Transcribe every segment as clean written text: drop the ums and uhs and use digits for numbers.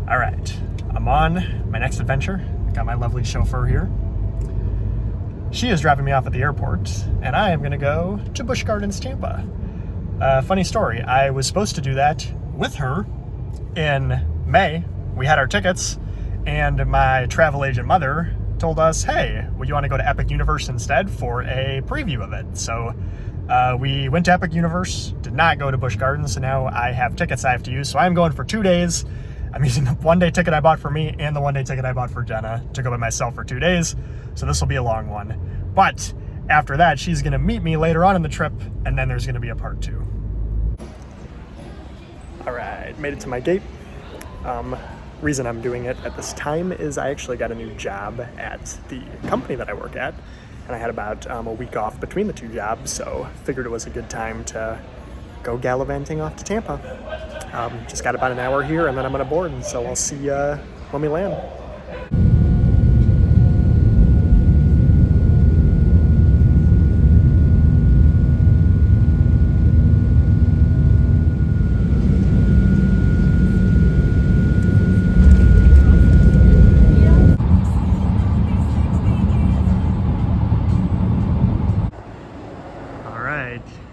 All right, I'm on my next adventure. I got my lovely chauffeur here. She is dropping me off at the airport, and I am gonna go to Busch Gardens, Tampa. Funny story, I was supposed to do that with her in May. We had our tickets, and my travel agent mother told us, hey, would you want to go to Epic Universe instead for a preview of it? So we went to Epic Universe, did not go to Busch Gardens, so now I have tickets I have to use. So I'm going for 2 days. I'm using the one-day ticket I bought for me and the one-day ticket I bought for Jenna to go by myself for 2 days. So this will be a long one. But after that, she's gonna meet me later on in the trip, and then there's gonna be a part 2. All right, made it to my gate. Reason I'm doing it at this time is I actually got a new job at the company that I work at, and I had about a week off between the 2 jobs, so figured it was a good time to go gallivanting off to Tampa. Just got about an hour here, and then I'm gonna board, and so I'll see you when we land.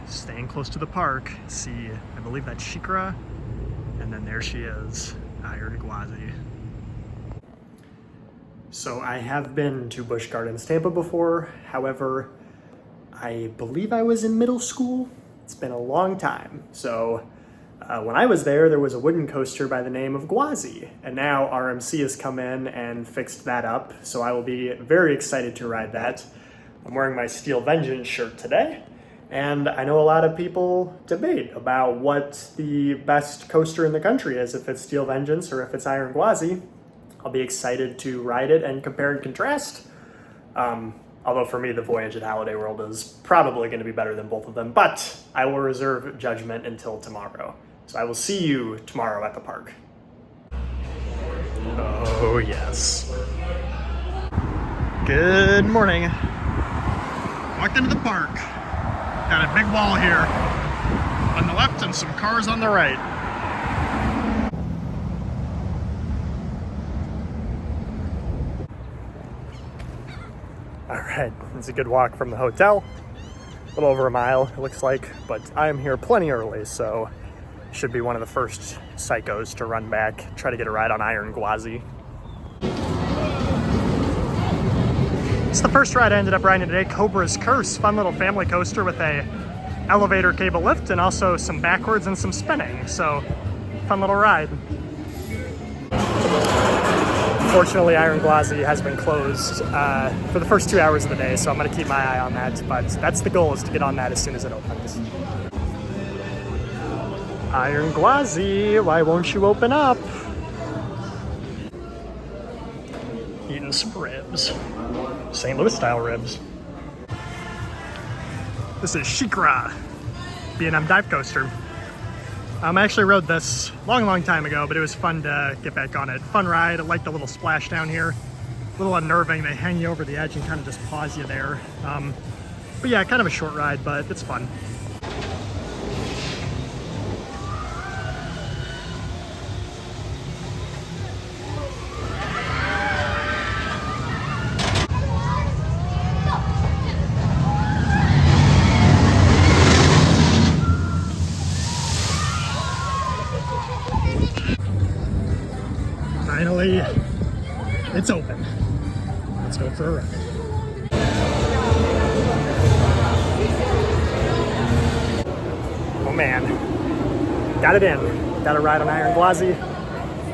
Staying close to the park. See, I believe that's Shikra, and then there she is, Iron Gwazi. So I have been to Busch Gardens, Tampa before. However, I believe I was in middle school. It's been a long time. So when I was there was a wooden coaster by the name of Gwazi, and now RMC has come in and fixed that up. So I will be very excited to ride that. I'm wearing my Steel Vengeance shirt today. And I know a lot of people debate about what the best coaster in the country is, if it's Steel Vengeance or if it's Iron Gwazi. I'll be excited to ride it and compare and contrast. Although for me, the Voyage at Holiday World is probably going to be better than both of them, but I will reserve judgment until tomorrow. So I will see you tomorrow at the park. Oh, yes. Good morning. Walked into the park. Got a big wall here on the left and some cars on the right. All right, it's a good walk from the hotel. A little over a mile, it looks like, but I am here plenty early, so should be one of the first psychos to run back, try to get a ride on Iron Gwazi. It's the first ride I ended up riding today, Cobra's Curse. Fun little family coaster with a elevator cable lift and also some backwards and some spinning. So, fun little ride. Unfortunately, Iron Gwazi has been closed for the first 2 hours of the day, so I'm gonna keep my eye on that, but that's the goal, is to get on that as soon as it opens. Iron Gwazi, why won't you open up? Eating some ribs. St. Louis style ribs. This is Shikra, B&M dive coaster. I actually rode this long time ago, but it was fun to get back on it. Fun ride. I like the little splash down here. A little unnerving. They hang you over the edge and kind of just pause you there. But yeah, kind of a short ride, but it's fun. Finally, it's open. Let's go for a ride. Oh man, got it in. Got a ride on Iron Gwazi.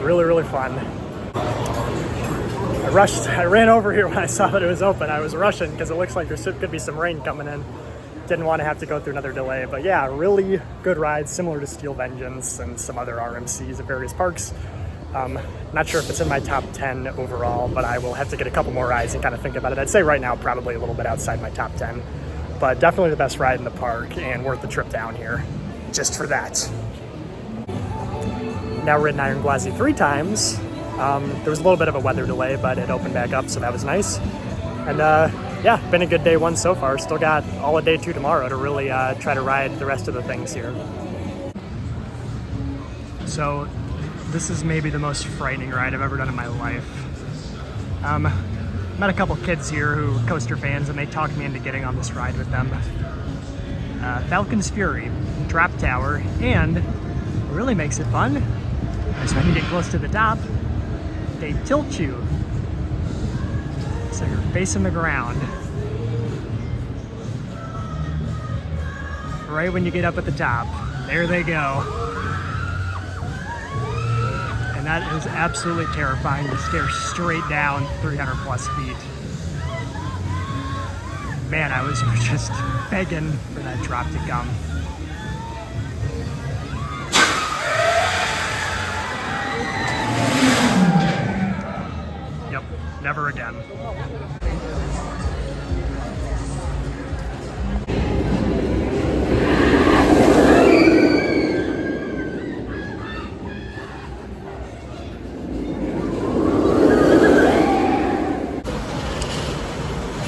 Really fun. I ran over here when I saw that it was open. I was rushing because it looks like there could be some rain coming in. Didn't want to have to go through another delay, but yeah, really good ride, similar to Steel Vengeance and some other RMCs at various parks. Not sure if it's in my top 10 overall, but I will have to get a couple more rides and kind of think about it. I'd say right now probably a little bit outside my top 10, but definitely the best ride in the park and worth the trip down here just for that. Now ridden Iron Gwazi 3 times. There was a little bit of a weather delay, but it opened back up, so that was nice. And yeah, been a good day 1 so far. Still got all of day 2 tomorrow to really try to ride the rest of the things here. So This is maybe the most frightening ride I've ever done in my life. Met a couple kids here who are coaster fans, and they talked me into getting on this ride with them. Falcon's Fury, Drop Tower, and what really makes it fun is when you get close to the top, they tilt you so you're facing the ground. Right when you get up at the top, there they go. And that is absolutely terrifying to stare straight down 300 plus feet. Man, I was just begging for that drop to come. Yep, never again.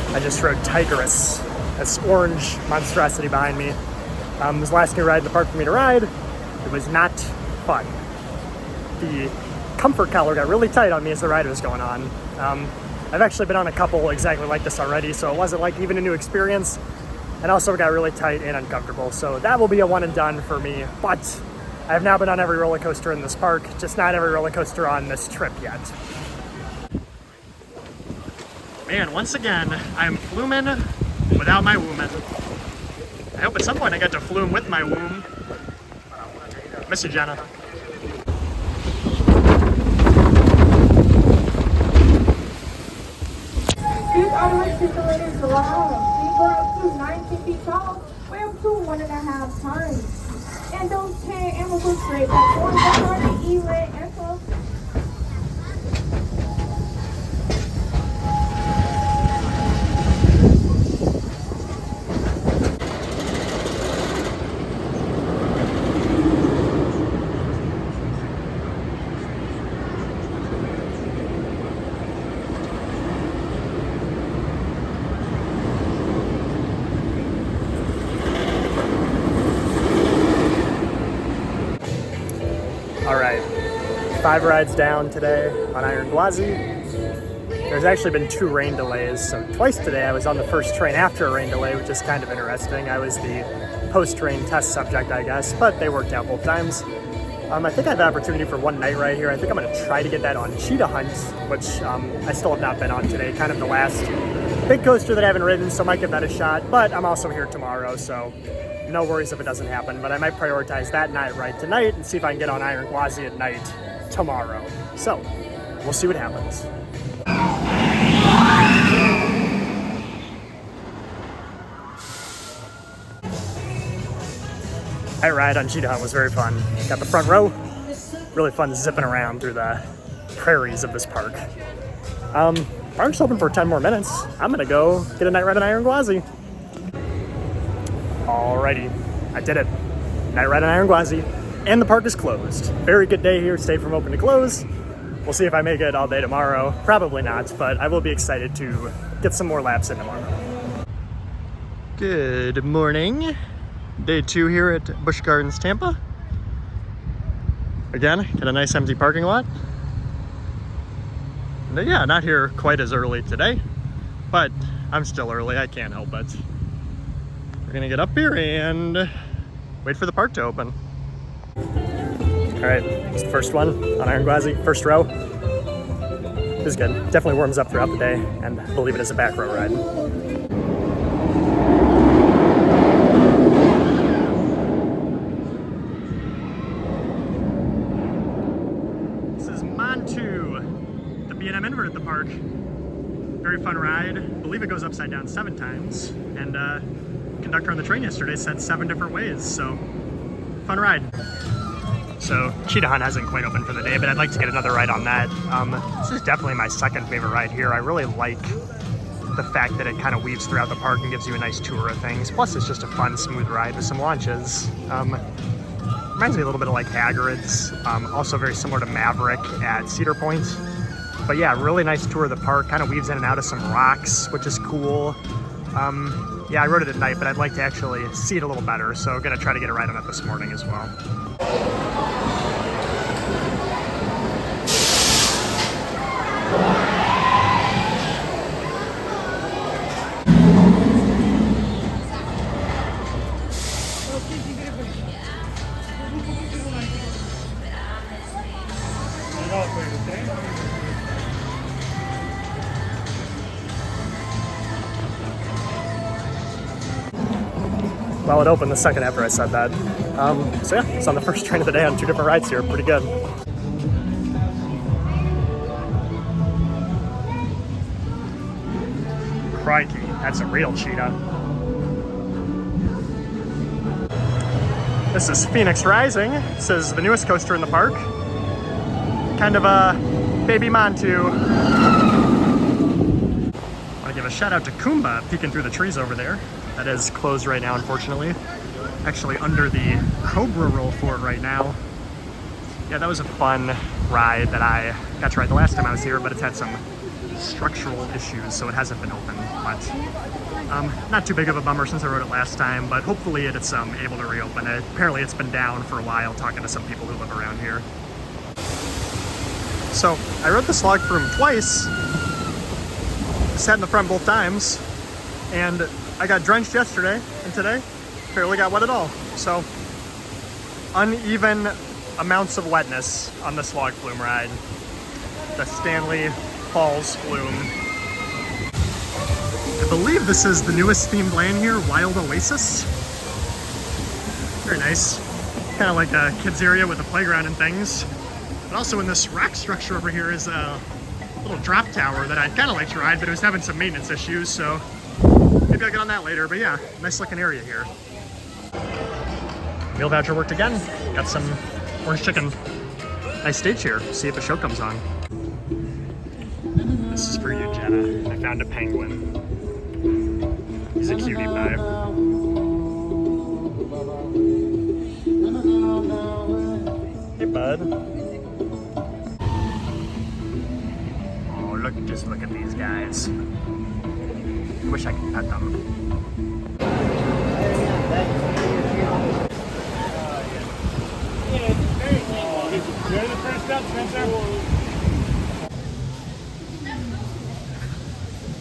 I just rode Tigerus, this orange monstrosity behind me. This was the last new ride in the park for me to ride. It was not fun. The comfort collar got really tight on me as the ride was going on. I've actually been on a couple exactly like this already, so it wasn't like even a new experience. And also got really tight and uncomfortable, so that will be a one and done for me. But I have now been on every roller coaster in this park, just not every roller coaster on this trip yet. Man, once again, I'm fluming without my woman. I hope at some point I get to flume with my womb. Miss you, Jenna. These are refrigerators allowed. These go up to 19 feet tall, weigh up to 1.5 tons. And those can and will go straight back on the party, E-lit, and so. All right, 5 rides down today on Iron Gwazi. There's actually been 2 rain delays, so twice today I was on the first train after a rain delay, which is kind of interesting. I was the post-train test subject, I guess, but they worked out both times. I think I have the opportunity for one night right here. I think I'm gonna try to get that on Cheetah Hunt, which I still have not been on today. Kind of the last big coaster that I haven't ridden, so I might give that a shot, but I'm also here tomorrow, so no worries if it doesn't happen, but I might prioritize that night ride tonight and see if I can get on Iron Gwazi at night tomorrow. So, we'll see what happens. That ride on Cheetah Hunt was very fun. Got the front row, really fun zipping around through the prairies of this park. Park's open for 10 more minutes. I'm gonna go get a night ride on Iron Gwazi. Alrighty, I did it. Night ride on Iron Gwazi, and the park is closed. Very good day here, stayed from open to close. We'll see if I make it all day tomorrow. Probably not, but I will be excited to get some more laps in tomorrow. Good morning. Day 2 here at Busch Gardens, Tampa. Again, got a nice empty parking lot. And yeah, not here quite as early today, but I'm still early, I can't help it. We're gonna get up here and wait for the park to open. All right, it's the first one on Iron Gwazi, first row. This is good, definitely warms up throughout the day, and I believe it is a back row ride. This is Montu, the B&M invert at the park. Very fun ride. I believe it goes upside down 7 times, and conductor on the train yesterday said 7 different ways, so fun ride. So Cheetah Hunt hasn't quite opened for the day, but I'd like to get another ride on that. This is definitely my second favorite ride here. I really like the fact that it kind of weaves throughout the park and gives you a nice tour of things. Plus it's just a fun, smooth ride with some launches. Reminds me a little bit of like Hagrid's, also very similar to Maverick at Cedar Point. But yeah, really nice tour of the park, kind of weaves in and out of some rocks, which is cool. Yeah, I rode it at night, but I'd like to actually see it a little better, so I'm gonna try to get a ride on it this morning as well. Well, it opened the second after I said that. So yeah, it's on the first train of the day on 2 different rides here. Pretty good. Crikey, that's a real cheetah. This is Phoenix Rising. This is the newest coaster in the park. Kind of a baby Montu. I want to give a shout out to Kumba peeking through the trees over there. That is closed right now, unfortunately. Actually under the Cobra roll for it right now. Yeah, that was a fun ride that I got to ride the last time I was here, but it's had some structural issues, so it hasn't been open. But not too big of a bummer since I rode it last time, but hopefully it's able to reopen. Apparently it's been down for a while, talking to some people who live around here. So I rode this log flume twice, sat in the front both times, and I got drenched yesterday, and today barely got wet at all. So uneven amounts of wetness on this log flume ride. The Stanley Falls Flume. I believe this is the newest themed land here, Wild Oasis. Very nice. Kind of like a kids area with a playground and things. But also in this rock structure over here is a little drop tower that I'd kind of like to ride, but it was having some maintenance issues, so maybe I'll get on that later. But yeah, nice looking area here. Meal voucher worked again. Got some orange chicken. Nice stage here. See if the show comes on. This is for you, Jenna. I found a penguin. He's a cutie pie. Hey, bud. Oh, just look at these guys. I wish I could pet them.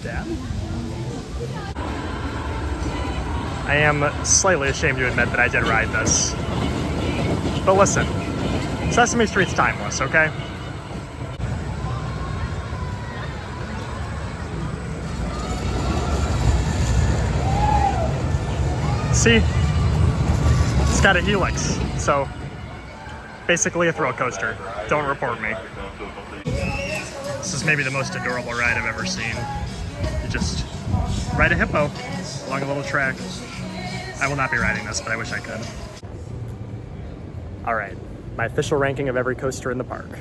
Dad? I am slightly ashamed to admit that I did ride this. But listen, Sesame Street's timeless, okay? See? It's got a helix, so basically a thrill coaster. Don't report me. This is maybe the most adorable ride I've ever seen. You just ride a hippo along a little track. I will not be riding this, but I wish I could. All right, my official ranking of every coaster in the park.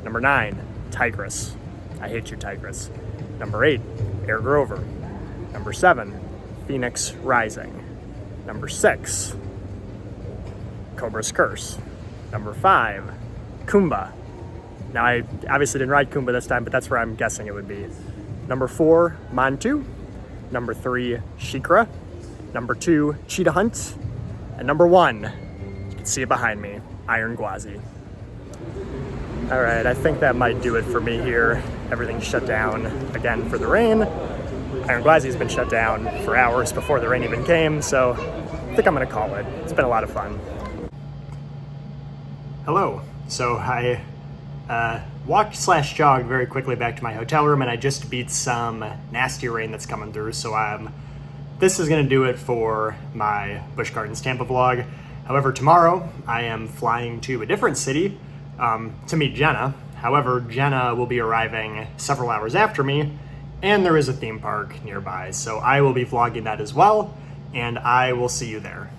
Number 9, Tigress. I hate you, Tigress. Number 8, Air Grover. Number 7, Phoenix Rising. Number 6, Cobra's Curse. Number 5, Kumba. Now, I obviously didn't ride Kumba this time, but that's where I'm guessing it would be. Number 4, Montu. Number 3, Shikra. Number 2, Cheetah Hunt. And number 1, you can see it behind me, Iron Gwazi. All right, I think that might do it for me here. Everything's shut down again for the rain. Iron Gwazi's been shut down for hours before the rain even came, so I think I'm gonna call it. It's been a lot of fun. Hello. So I walked/jogged very quickly back to my hotel room, and I just beat some nasty rain that's coming through. So this is going to do it for my Busch Gardens Tampa vlog. However, tomorrow I am flying to a different city to meet Jenna. However, Jenna will be arriving several hours after me, and there is a theme park nearby. So I will be vlogging that as well, and I will see you there.